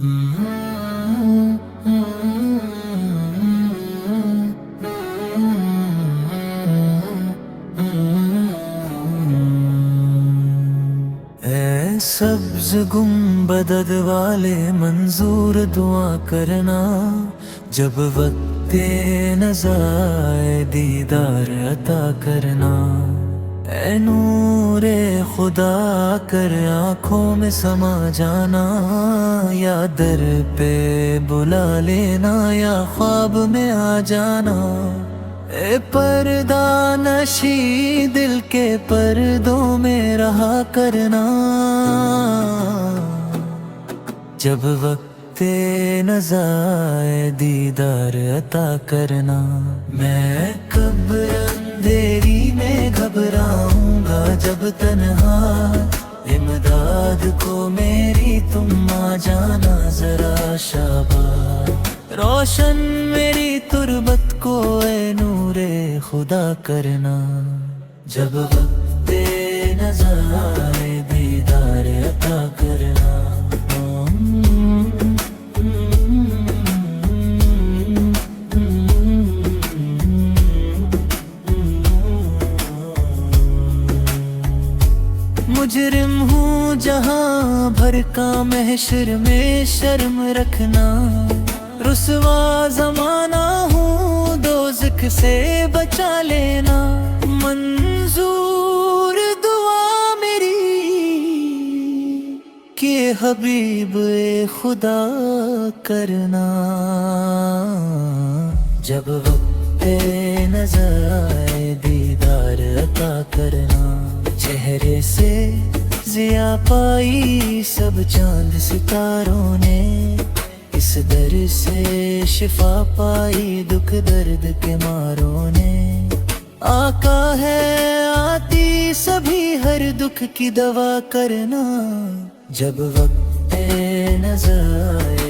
सब्ज गुंबद वाले मंजूर दुआ करना, जब वक्त नज़ाए दीदार अता करना। ऐ नूरे खुदा कर आँखों में समा जाना, या दर पे बुला लेना या ख्वाब में आ जाना। ए पर्दा नशी दिल के पर्दों में रहा करना, जब वक्त नज़ाए दीदार अता करना। मैं कब अंधेरी में घबराऊंगा जब तन्हा, इमदाद को मेरी तुम आ जाना जरा शाबाश। रोशन मेरी तुरबत को ए नूरे खुदा करना, जब वक्त नज़ारे दीदार अता करना। मुजरिम हूँ जहाँ भर का महशर में शर्म रखना, रुसवा ज़माना हूँ दोज़ख से बचा लेना। मंजूर दुआ मेरी कि हबीब ए खुदा करना, जब वक्त नज़र आए दीदार अता करना। चेहरे से ज़िया पाई सब चांद सितारों ने, इस दर से शिफा पाई दुख दर्द के मारों ने। आका है आती सभी हर दुख की दवा करना, जब वक्त नज़र आए